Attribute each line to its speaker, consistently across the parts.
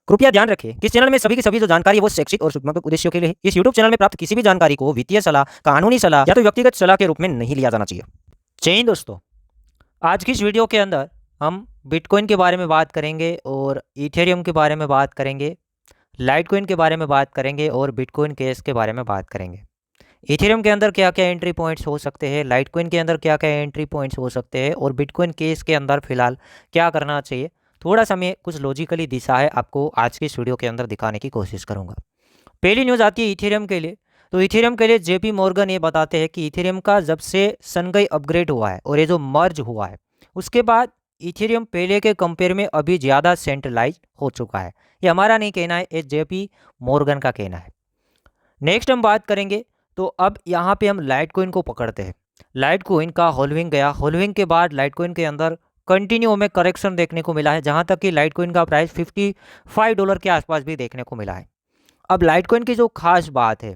Speaker 1: कृपया ध्यान रखें कि इस चैनल में सभी की सभी जो जानकारी है वो शैक्षिक और सूचनात्मक उद्देश्यों के लिए है। इस यूट्यूब चैनल में प्राप्त किसी भी जानकारी को वित्तीय सलाह, कानूनी सलाह या तो व्यक्तिगत सलाह के रूप में नहीं लिया जाना चाहिए। जय हिंद दोस्तों, आज की इस वीडियो के अंदर हम बिटकॉइन के बारे में बात करेंगे और इथेरियम के बारे में बात करेंगे, लाइटकॉइन के बारे में बात करेंगे और बिटकॉइन कैश के बारे में बात करेंगे। इथेरियम के अंदर क्या क्या एंट्री पॉइंट्स हो सकते हैं, लाइटकॉइन के अंदर क्या क्या एंट्री पॉइंट्स हो सकते हैं और बिटकॉइन केस के अंदर फिलहाल क्या करना चाहिए, थोड़ा सा मैं कुछ लॉजिकली दिशा है आपको आज की इस वीडियो के अंदर दिखाने की कोशिश करूंगा। पहली न्यूज़ आती है इथेरियम के लिए। तो इथेरियम के लिए जेपी मॉर्गन ये बताते हैं कि इथेरियम का जब से सनगई अपग्रेड हुआ है और ये जो मर्ज हुआ है उसके बाद इथेरियम पहले के कंपेयर में अभी ज़्यादा सेंट्रलाइज हो चुका है। ये हमारा नहीं कहना है, ये जेपी मॉर्गन का कहना है। नेक्स्ट हम बात करेंगे तो अब यहाँ पे हम लाइटकॉइन को पकड़ते हैं। लाइटकॉइन का होल्विंग गया, होल्विंग के बाद लाइटकॉइन के अंदर कंटिन्यू हमें करेक्शन देखने को मिला है, जहाँ तक कि लाइटकॉइन का प्राइस $55 के आसपास भी देखने को मिला है। अब लाइटकॉइन की जो खास बात है,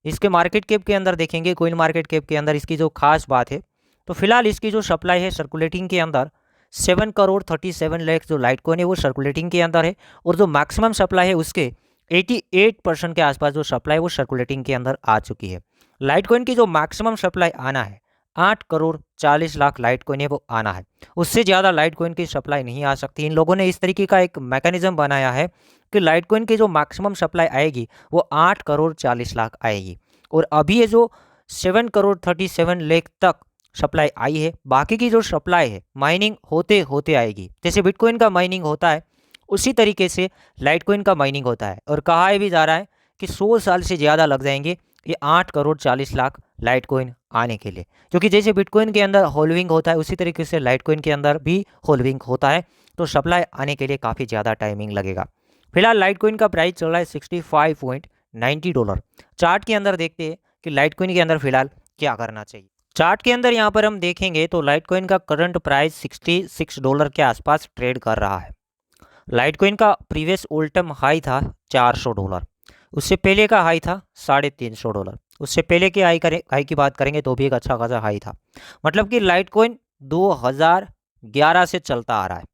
Speaker 1: इसके मार्केट कैप के अंदर देखेंगे, कोइन मार्केट कैप के अंदर इसकी जो खास बात है, तो फिलहाल इसकी जो सप्लाई है सर्कुलेटिंग के अंदर 7,37,00,000 जो लाइटकॉइन है वो सर्कुलेटिंग के अंदर है और जो मैक्सिमम सप्लाई है उसके 88% के आसपास जो सप्लाई वो सर्कुलेटिंग के अंदर आ चुकी है। लाइटकॉइन की जो मैक्सिमम सप्लाई आना है 8,40,00,000 लाइटकॉइन है वो आना है, उससे ज़्यादा लाइटकॉइन की सप्लाई नहीं आ सकती। इन लोगों ने इस तरीके का एक मैकेनिज्म बनाया है कि लाइटकॉइन की जो मैक्सिमम सप्लाई आएगी वो 8,40,00,000 आएगी और अभी ये जो 7,37,00,000 तक सप्लाई आई है, बाकी की जो सप्लाई है माइनिंग होते होते आएगी। जैसे बिटकॉइन का माइनिंग होता है उसी तरीके से लाइटकॉइन का माइनिंग होता है और कहा भी जा रहा है कि 100 साल से ज़्यादा लग जाएंगे ये 8,40,00,000 लाइटकॉइन आने के लिए, क्योंकि जैसे बिटकॉइन के अंदर होल्विंग होता है उसी तरीके से लाइटकॉइन के अंदर भी होल्विंग होता है, तो सप्लाई आने के लिए काफ़ी ज़्यादा टाइमिंग लगेगा। फिलहाल लाइटकॉइन का प्राइस चल रहा है $65.90। चार्ट के अंदर देखते हैं कि लाइटकॉइन के अंदर फिलहाल क्या करना चाहिए। चार्ट के अंदर यहाँ पर हम देखेंगे तो लाइटकॉइन का करंट प्राइस $66 के आसपास ट्रेड कर रहा है। लाइटकॉइन का प्रीवियस ऑल टाइम हाई था $400, उससे पहले का हाई था $350, उससे पहले के हाई की बात करेंगे तो भी एक अच्छा खासा हाई था। मतलब कि लाइटकॉइन 2011 से चलता आ रहा है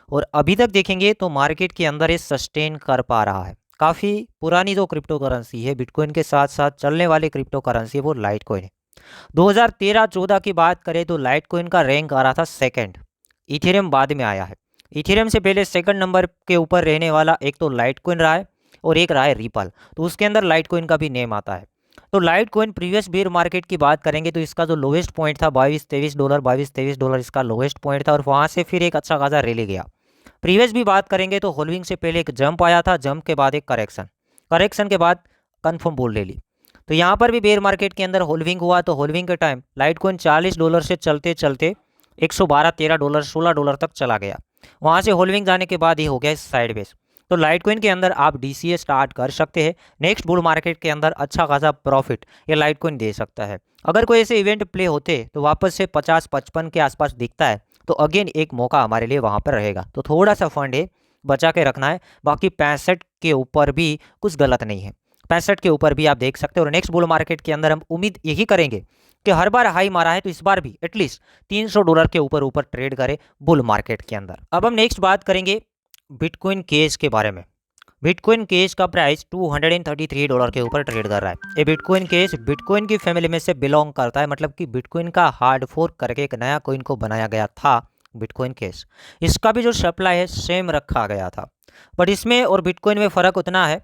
Speaker 1: और अभी तक देखेंगे तो मार्केट के अंदर ये सस्टेन कर पा रहा है। काफ़ी पुरानी जो क्रिप्टो करेंसी है, बिटकॉइन के साथ साथ चलने वाली क्रिप्टो करेंसी है वो लाइटकॉइन है। 2013-14 की बात करें तो लाइटकॉइन का रैंक आ रहा था सेकंड, इथेरियम बाद में आया है। इथेरियम से पहले सेकंड नंबर के ऊपर रहने वाला एक तो लाइटकॉइन रहा है और एक रहा है रिपल, तो उसके अंदर लाइटकॉइन का भी नेम आता है। तो लाइटकॉइन प्रीवियस बेयर मार्केट की बात करेंगे तो इसका जो लोवेस्ट पॉइंट था $22-23, $22-23 इसका लोवेस्ट पॉइंट था और वहाँ से फिर एक अच्छा खासा रैली गया। प्रीवियस भी बात करेंगे तो होल्विंग से पहले एक जंप आया था, जंप के बाद एक करेक्शन, करेक्शन के बाद कन्फर्म बुल रैली। तो यहाँ पर भी बेयर मार्केट के अंदर होल्विंग हुआ, तो होल्विंग के टाइम लाइटकॉइन $40 से चलते चलते 112-13 $16 तक चला गया। वहाँ से होल्विंग जाने के बाद ये हो गया साइड बेस। तो लाइटकॉइन के अंदर आप डीसीए स्टार्ट कर सकते हैं। नेक्स्ट बुल मार्केट के अंदर अच्छा खासा प्रॉफिट ये लाइटकॉइन दे सकता है। अगर कोई ऐसे इवेंट प्ले होते तो वापस से 50-55 के आसपास दिखता है तो अगेन एक मौका हमारे लिए वहाँ पर रहेगा। तो थोड़ा सा फंड है बचा के रखना है, बाकी 65 के ऊपर भी कुछ गलत नहीं है, 65 के ऊपर भी आप देख सकते हो। और नेक्स्ट बुल मार्केट के अंदर हम उम्मीद यही करेंगे कि हर बार हाई मारा है तो इस बार भी एटलीस्ट $300 के ऊपर ऊपर ट्रेड करे बुल मार्केट के अंदर। अब हम नेक्स्ट बात करेंगे बिटकॉइन केस के बारे में। बिटकॉइन केस का प्राइस $233 के ऊपर ट्रेड कर रहा है। ये बिटकॉइन केस बिटकॉइन की फैमिली में से बिलोंग करता है, मतलब कि बिटकॉइन का हार्ड फोर्क करके एक नया कॉइन को बनाया गया था बिटकॉइन केस। इसका भी जो सप्लाई है सेम रखा गया था, बट इसमें और बिटकॉइन में फ़र्क उतना है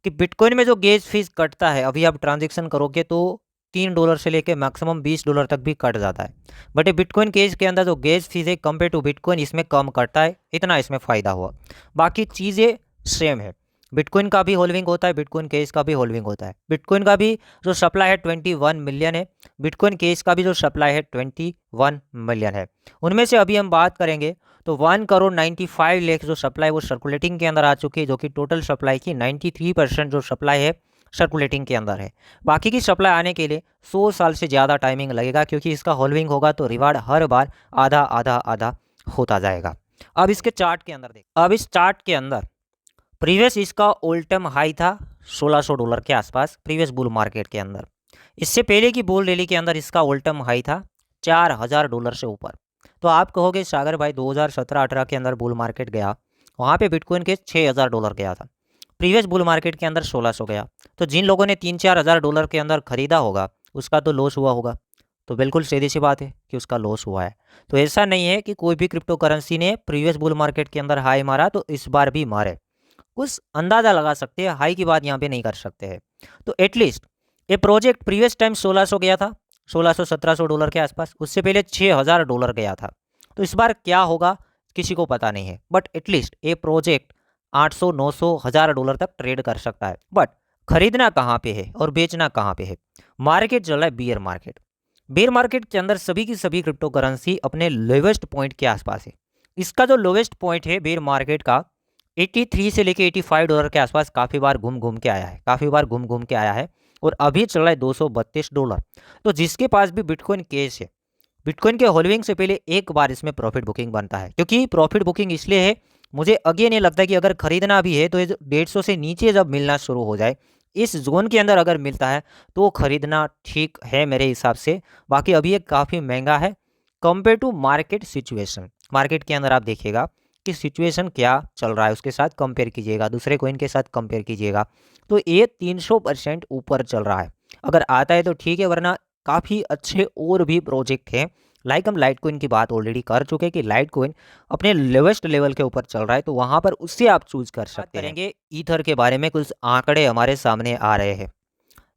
Speaker 1: कि बिटकॉइन में जो गेज फीस कटता है, अभी आप ट्रांजेक्शन करोगे तो $3 से लेके मैक्सिमम $20 तक भी कट जाता है, बट ये बिटकॉइन केस के अंदर जो गेज फीस है कंपेयर टू बिटकॉइन इसमें कम कटता है, इतना इसमें फ़ायदा हुआ। बाकी चीज़ें सेम है, बिटकॉइन का भी होल्विंग होता है, बिटकॉइन केस का भी होल्विंग होता है। बिटकॉइन का भी जो सप्लाई है 21 मिलियन है, बिटकॉइन केस का भी जो सप्लाई है 21 मिलियन है। उनमें से अभी हम बात करेंगे तो 1,95,00,000 जो सप्लाई वो सर्कुलेटिंग के अंदर आ चुकी है, जो कि टोटल सप्लाई की 93% जो सप्लाई है सर्कुलेटिंग के अंदर है। बाकी की सप्लाई आने के लिए 100 साल से ज़्यादा टाइमिंग लगेगा, क्योंकि इसका होल्विंग होगा तो रिवार्ड हर बार आधा आधा आधा होता जाएगा। अब इसके चार्ट के अंदर देख, अब इस चार्ट के अंदर प्रीवियस इसका ऑल टाइम हाई था $1600 के आसपास प्रीवियस बुल मार्केट के अंदर। इससे पहले की बुल रैली के अंदर इसका ऑल टाइम हाई था $4000 से ऊपर। तो आप कहोगे सागर भाई 2017-18 के अंदर बुल मार्केट गया वहाँ पे बिटकॉइन के $6,000 गया था। प्रीवियस बुल मार्केट के अंदर 1600 गया। तो जिन लोगों ने 3-4 हज़ार डॉलर के अंदर खरीदा होगा उसका तो लॉस हुआ होगा। तो बिल्कुल सीधी सी बात है कि उसका लॉस हुआ है। तो ऐसा नहीं है कि कोई भी क्रिप्टो करेंसी ने प्रीवियस बुल मार्केट के अंदर हाई मारा तो इस बार भी मारे। कुछ अंदाज़ा लगा सकते हैं, हाई की बात यहाँ पे नहीं कर सकते हैं। तो एटलीस्ट ये प्रोजेक्ट प्रीवियस टाइम 1600 गया था, 1600-1700 डॉलर के आसपास। उससे पहले $6,000 गया था। तो इस बार क्या होगा किसी को पता नहीं है, बट एटलीस्ट ये प्रोजेक्ट 800, 900, $1,000 तक ट्रेड कर सकता है। बट खरीदना कहाँ पे है और बेचना कहाँ पे है? मार्केट चल रहा है बियर मार्केट। बियर मार्केट के अंदर सभी की सभी क्रिप्टो करेंसी अपने लोवेस्ट पॉइंट के आसपास है। इसका जो लोवेस्ट पॉइंट है बियर मार्केट का 83 से लेके $85 के आसपास काफ़ी बार घूम घूम के आया है, काफ़ी बार घूम घूम के आया है। और अभी चल रहा है $232। तो जिसके पास भी बिटकॉइन कैश है, बिटकॉइन के होल्डिंग से पहले एक बार इसमें प्रॉफिट बुकिंग बनता है। क्योंकि प्रॉफिट बुकिंग इसलिए है, मुझे अगेन ये लगता है कि अगर खरीदना भी है तो ये 150 से नीचे जब मिलना शुरू हो जाए, इस जोन के अंदर अगर मिलता है तो खरीदना ठीक है मेरे हिसाब से। बाकी अभी ये काफ़ी महंगा है compare to market situation. Market के अंदर आप देखिएगा कि सिचुएशन क्या चल रहा है, उसके साथ कंपेयर कीजिएगा, दूसरे कोइन के साथ कंपेयर कीजिएगा, तो ये 300% ऊपर चल रहा है। अगर आता है तो ठीक है, वरना काफ़ी अच्छे और भी प्रोजेक्ट हैं। लाइक हम लाइट कोइन की बात ऑलरेडी कर चुके हैं कि लाइट कोइन अपने लोवेस्ट लेवल के ऊपर चल रहा है, तो वहाँ पर उससे आप चूज कर सकते हैं। करेंगे ईथर के बारे में, कुछ आंकड़े हमारे सामने आ रहे हैं।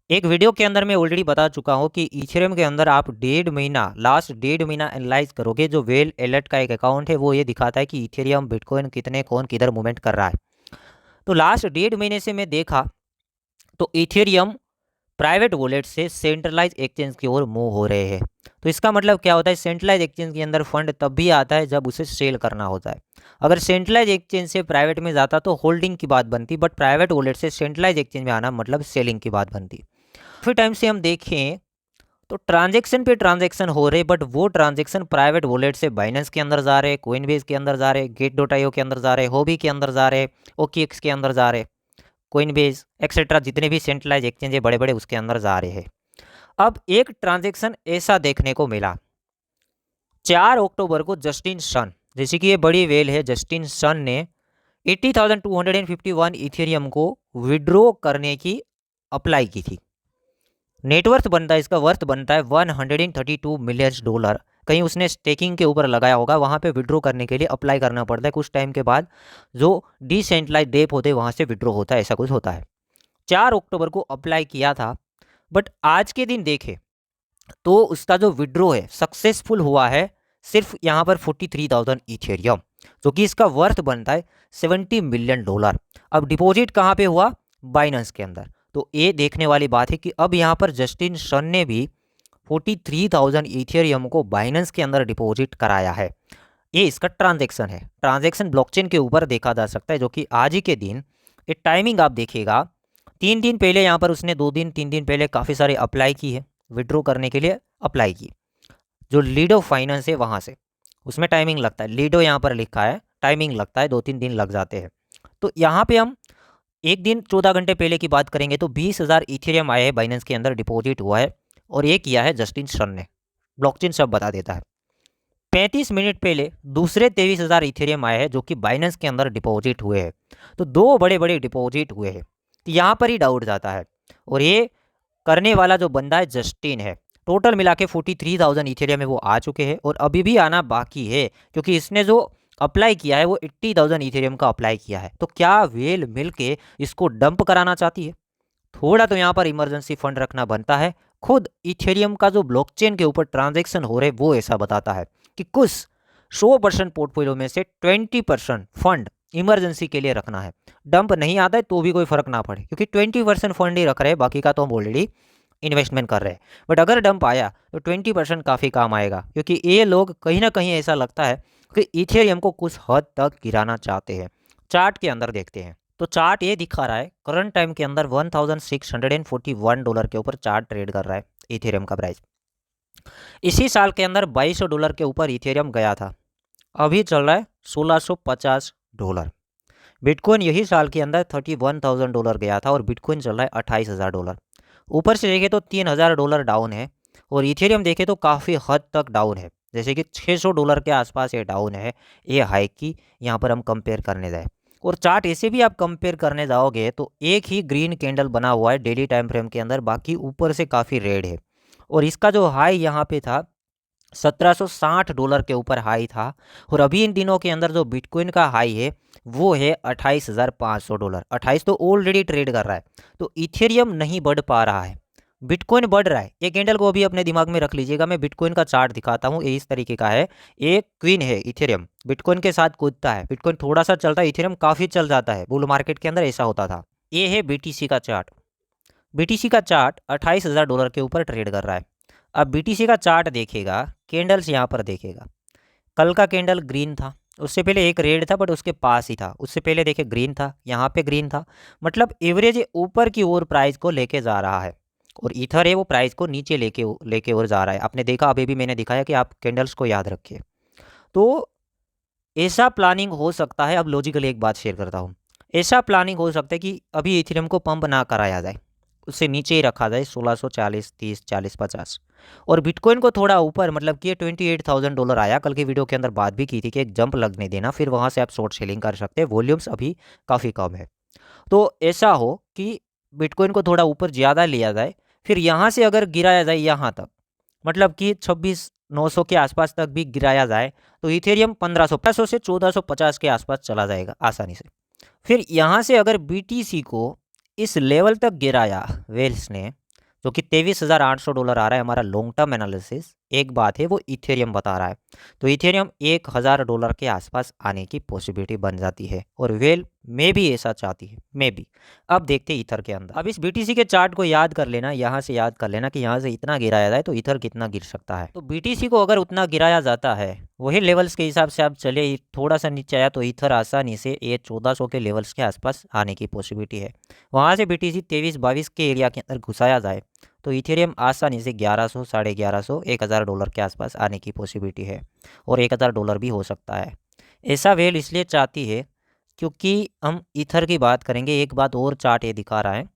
Speaker 1: एक वीडियो के अंदर मैं ऑलरेडी बता चुका हूँ कि इथेरियम के अंदर आप लास्ट 1.5 महीना एनालाइज करोगे, जो वेल अलर्ट का एक अकाउंट है वो ये दिखाता है कि इथेरियम बिटकॉइन कितने कौन किधर मूवमेंट कर रहा है। तो लास्ट 1.5 महीने से मैं देखा तो इथेरियम प्राइवेट वॉलेट से सेंट्रलाइज एक्सचेंज की ओर मूव हो रहे हैं। तो इसका मतलब क्या होता है? सेंट्रलाइज एक्सचेंज के अंदर फंड तब भी आता है जब उसे सेल करना होता है। अगर सेंट्रलाइज एक्सचेंज से प्राइवेट में जाता तो होल्डिंग की बात बनती, बट प्राइवेट वॉलेट से सेंट्रलाइज एक्सचेंज में आना मतलब सेलिंग की बात बनती। काफ़ी टाइम से हम देखें तो ट्रांजेक्शन पे ट्रांजेक्शन हो रहे, बट वो ट्रांजेक्शन प्राइवेट वॉलेट से बाइनेंस के अंदर जा रहे, कोइनबेस के अंदर जा रहे, गेट.io के अंदर जा रहे, होबी के अंदर जा रहे, OKX के अंदर जा रहे, कोइनबेस एक्सेट्रा जितने भी सेंट्रलाइज एक्सचेंज है बड़े बड़े उसके अंदर जा रहे हैं। अब एक ट्रांजेक्शन ऐसा देखने को मिला 4 अक्टूबर को। जस्टिन सन, जैसे कि ये बड़ी वेल है, जस्टिन सन ने 80,251 इथेरियम को विड्रॉ करने की अप्लाई की थी। नेटवर्थ बनता है, इसका वर्थ बनता है $132 मिलियन। कहीं उसने स्टेकिंग के ऊपर लगाया होगा, वहाँ पे विड्रॉ करने के लिए अप्लाई करना पड़ता है। कुछ टाइम के बाद जो डिसेंट्रलाइज डेप होते हैं वहाँ से विड्रॉ होता है, ऐसा कुछ होता है। 4 अक्टूबर को अप्लाई किया था, बट आज के दिन देखे तो उसका जो विड्रॉ है सक्सेसफुल हुआ है सिर्फ यहाँ पर 43,000 इथेरियम, जो कि इसका वर्थ बनता है $70 मिलियन। अब डिपॉजिट कहाँ पे हुआ? बाइनेंस के अंदर। तो ये देखने वाली बात है कि अब यहाँ पर जस्टिन सन ने भी 43,000 इथेरियम को बाइनेंस के अंदर डिपॉजिट कराया है। ये इसका ट्रांजैक्शन है। ट्रांजैक्शन ब्लॉकचेन के ऊपर देखा जा सकता है, जो कि आज ही के दिन ये टाइमिंग आप देखिएगा 3 दिन पहले यहाँ पर उसने 2 दिन 3 दिन पहले काफ़ी सारे अप्लाई की है, विड्रॉ करने के लिए अप्लाई की। जो लीडो फाइनेंस है वहाँ से, उसमें टाइमिंग लगता है, लीडो यहाँ पर लिखा है, टाइमिंग लगता है, 2-3 दिन लग जाते हैं। तो यहाँ पे हम एक दिन 14 घंटे पहले की बात करेंगे तो 20,000 इथेरियम आए हैं बाइनेंस के अंदर, डिपॉजिट हुआ है, और ये किया है जस्टिन सन ने। ब्लॉकचेन सब बता देता है। 35 मिनट पहले दूसरे 23,000 इथेरियम आए हैं जो कि बाइनेंस के अंदर डिपॉजिट हुए हैं। तो 2 बड़े बड़े डिपॉजिट हुए हैं, तो यहाँ पर ही डाउट जाता है। और ये करने वाला जो बंदा है जस्टिन है। टोटल मिला के 43,000 इथेरियम में वो आ चुके हैं और अभी भी आना बाकी है, क्योंकि इसने जो अप्लाई किया है वो 80,000 इथेरियम का अप्लाई किया है। तो क्या वेल मिल के इसको डंप कराना चाहती है? थोड़ा तो यहाँ पर इमरजेंसी फंड रखना बनता है। खुद इथेरियम का जो ब्लॉकचेन के ऊपर ट्रांजैक्शन हो रहे वो ऐसा बताता है कि कुछ 100% पोर्टफोलियो में से 20% फंड इमरजेंसी के लिए रखना है। डंप नहीं आता है तो भी कोई फर्क ना पड़े, क्योंकि 20% फंड ही रख रहे हैं, बाकी का तो हम ऑलरेडी इन्वेस्टमेंट कर रहे हैं। बट अगर डंप आया तो 20% काफ़ी काम आएगा, क्योंकि ये लोग कहीं ना कहीं ऐसा लगता है कि इथेरियम को कुछ हद तक गिराना चाहते हैं। चार्ट के अंदर देखते हैं तो चार्ट ये दिखा रहा है करंट टाइम के अंदर $1,641 के ऊपर चार्ट ट्रेड कर रहा है इथेरियम का प्राइस। इसी साल के अंदर $2,200 के ऊपर इथेरियम गया था, अभी चल रहा है $1,650। बिटकॉइन यही साल के अंदर $31,000 गया था और बिटकॉइन चल रहा है $28,000। ऊपर से देखें तो $3,000 डाउन है, और इथेरियम देखें तो काफ़ी हद तक डाउन है। जैसे कि $600 के आसपास ये डाउन है, ये हाई की यहाँ पर हम कंपेयर करने जाए। और चार्ट ऐसे भी आप कंपेयर करने जाओगे तो एक ही ग्रीन कैंडल बना हुआ है डेली टाइम फ्रेम के अंदर, बाकी ऊपर से काफ़ी रेड है। और इसका जो हाई यहाँ पे था $1760 के ऊपर हाई था। और अभी इन दिनों के अंदर जो बिटकॉइन का हाई है वो है $28,500। 28 तो ऑलरेडी ट्रेड कर रहा है। तो इथेरियम नहीं बढ़ पा रहा है, बिटकॉइन बढ़ रहा है। ये कैंडल को अभी अपने दिमाग में रख लीजिएगा। मैं बिटकॉइन का चार्ट दिखाता हूँ, ये इस तरीके का है। एक क्वीन है इथेरियम, बिटकॉइन के साथ कूदता है, बिटकॉइन थोड़ा सा चलता है, इथेरियम काफ़ी चल जाता है। बुल मार्केट के अंदर ऐसा होता था। ये है बीटीसी का चार्ट। बीटीसी का चार्ट $28,000 के ऊपर ट्रेड कर रहा है। अब बीटीसी का चार्ट देखेगा, कैंडल्स यहाँ पर देखेगा। कल का कैंडल ग्रीन था, उससे पहले एक रेड था बट उसके पास ही था, उससे पहले देखे ग्रीन था, यहाँ पे ग्रीन था। मतलब एवरेज ऊपर की ओर प्राइस को लेके जा रहा है और ईथर है वो प्राइस को नीचे लेके और जा रहा है। आपने देखा, अभी भी मैंने दिखाया कि आप कैंडल्स को याद रखिए। तो ऐसा प्लानिंग हो सकता है। अब लॉजिकली एक बात शेयर करता हूँ, ऐसा प्लानिंग हो सकता है कि अभी इथेरियम को पंप ना कराया जाए, उससे नीचे ही रखा जाए 1640, 30, 40, 50। और बिटकॉइन को थोड़ा ऊपर, मतलब कि $28,000 आया। कल की वीडियो के अंदर बात भी की थी कि एक जंप लगने देना, फिर वहाँ से आप शॉर्ट सेलिंग कर सकते हैं। वॉल्यूम्स अभी काफ़ी कम है। तो ऐसा हो कि बिटकॉइन को थोड़ा ऊपर ज़्यादा लिया जाए, फिर यहाँ से अगर गिराया जाए यहाँ तक, मतलब कि 26,900 के आसपास तक भी गिराया जाए तो इथेरियम 1500 से 1450 के आसपास चला जाएगा आसानी से। फिर यहाँ से अगर बीटीसी को इस लेवल तक गिराया वेल्स ने, जो कि $23,800 आ रहा है हमारा लॉन्ग टर्म एनालिसिस, एक बात है वो इथेरियम बता रहा है, तो इथेरियम $1,000 के आसपास आने की पॉसिबिलिटी बन जाती है। और वेल मे भी ऐसा चाहती है, मे भी। अब देखते हैं ईथर के अंदर। अब इस बीटीसी के चार्ट को याद कर लेना, यहाँ से याद कर लेना कि यहाँ से इतना गिराया जाए तो ईथर कितना गिर सकता है। तो बीटीसी को अगर उतना गिराया जाता है, वही लेवल्स के हिसाब से आप चले, थोड़ा सा नीचे आया तो ईथर आसानी से ये 1400 के लेवल्स के आसपास आने की पॉसिबिलिटी है। वहाँ से बीटीसी 23-22 के एरिया के अंदर घुसाया जाए तो इथेरियम आसानी से 1100, $1150, $1,000 के आसपास आने की पॉसिबिलिटी है। और $1,000 भी हो सकता है। ऐसा वेल इसलिए चाहती है क्योंकि हम ईथर की बात करेंगे। एक बात और चार्ट ये दिखा रहा है,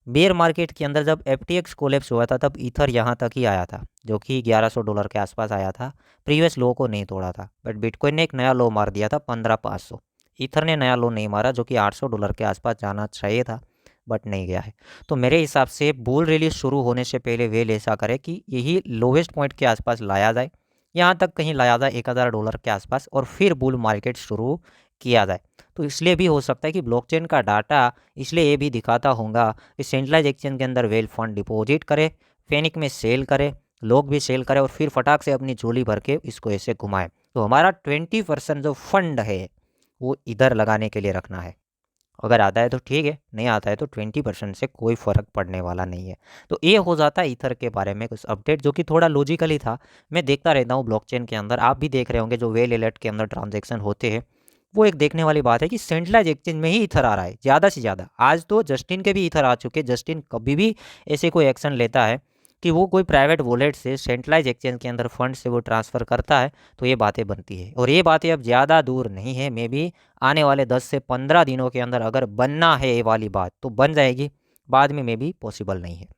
Speaker 1: बेयर मार्केट के अंदर जब FTX कोलैप्स हुआ था तब ईथर यहाँ तक ही आया था, जो कि $1100 के आसपास आया था। प्रीवियस लो को नहीं तोड़ा था, बट बिटकॉइन ने एक नया लो मार दिया था 15,500। ईथर ने नया लो नहीं मारा, जो कि $800 के आसपास जाना चाहिए था, बट नहीं गया है। तो मेरे हिसाब से बुल रिलीज शुरू होने से पहले वेल ऐसा करे कि यही लोवेस्ट पॉइंट के आसपास लाया जाए, यहाँ तक कहीं लाया जाए $1,000 के आसपास, और फिर बुल मार्केट शुरू किया जाए। तो इसलिए भी हो सकता है कि ब्लॉकचेन का डाटा इसलिए ये भी दिखाता होगा कि सेंट्रलाइज एक्सचेंज के अंदर वेल फंड डिपॉजिट करे, पैनिक में सेल करे, लोग भी सेल करे और फिर फटाक से अपनी झोली भर के इसको ऐसे घुमाए। तो हमारा 20% जो फंड है वो इधर लगाने के लिए रखना है। अगर आता है तो ठीक है, नहीं आता है तो 20% से कोई फ़र्क पड़ने वाला नहीं है। तो ये हो जाता है ईथर के बारे में कुछ अपडेट, जो कि थोड़ा लॉजिकली था। मैं देखता रहता हूँ ब्लॉकचेन के अंदर, आप भी देख रहे होंगे जो वेल अलर्ट के अंदर ट्रांजैक्शन होते हैं। वो एक देखने वाली बात है कि सेंट्रलाइज एक्सचेंज में ही ईथर आ रहा है ज़्यादा से ज़्यादा। आज तो जस्टिन के भी ईथर आ चुके हैं। जस्टिन कभी भी ऐसे कोई एक्शन लेता है कि वो कोई प्राइवेट वॉलेट से सेंट्रलाइज एक्सचेंज के अंदर फंड से वो ट्रांसफ़र करता है, तो ये बातें बनती है। और ये बातें अब ज़्यादा दूर नहीं है, मे भी आने वाले 10 से 15 दिनों के अंदर अगर बनना है ये वाली बात तो बन जाएगी, बाद में मे भी पॉसिबल नहीं है।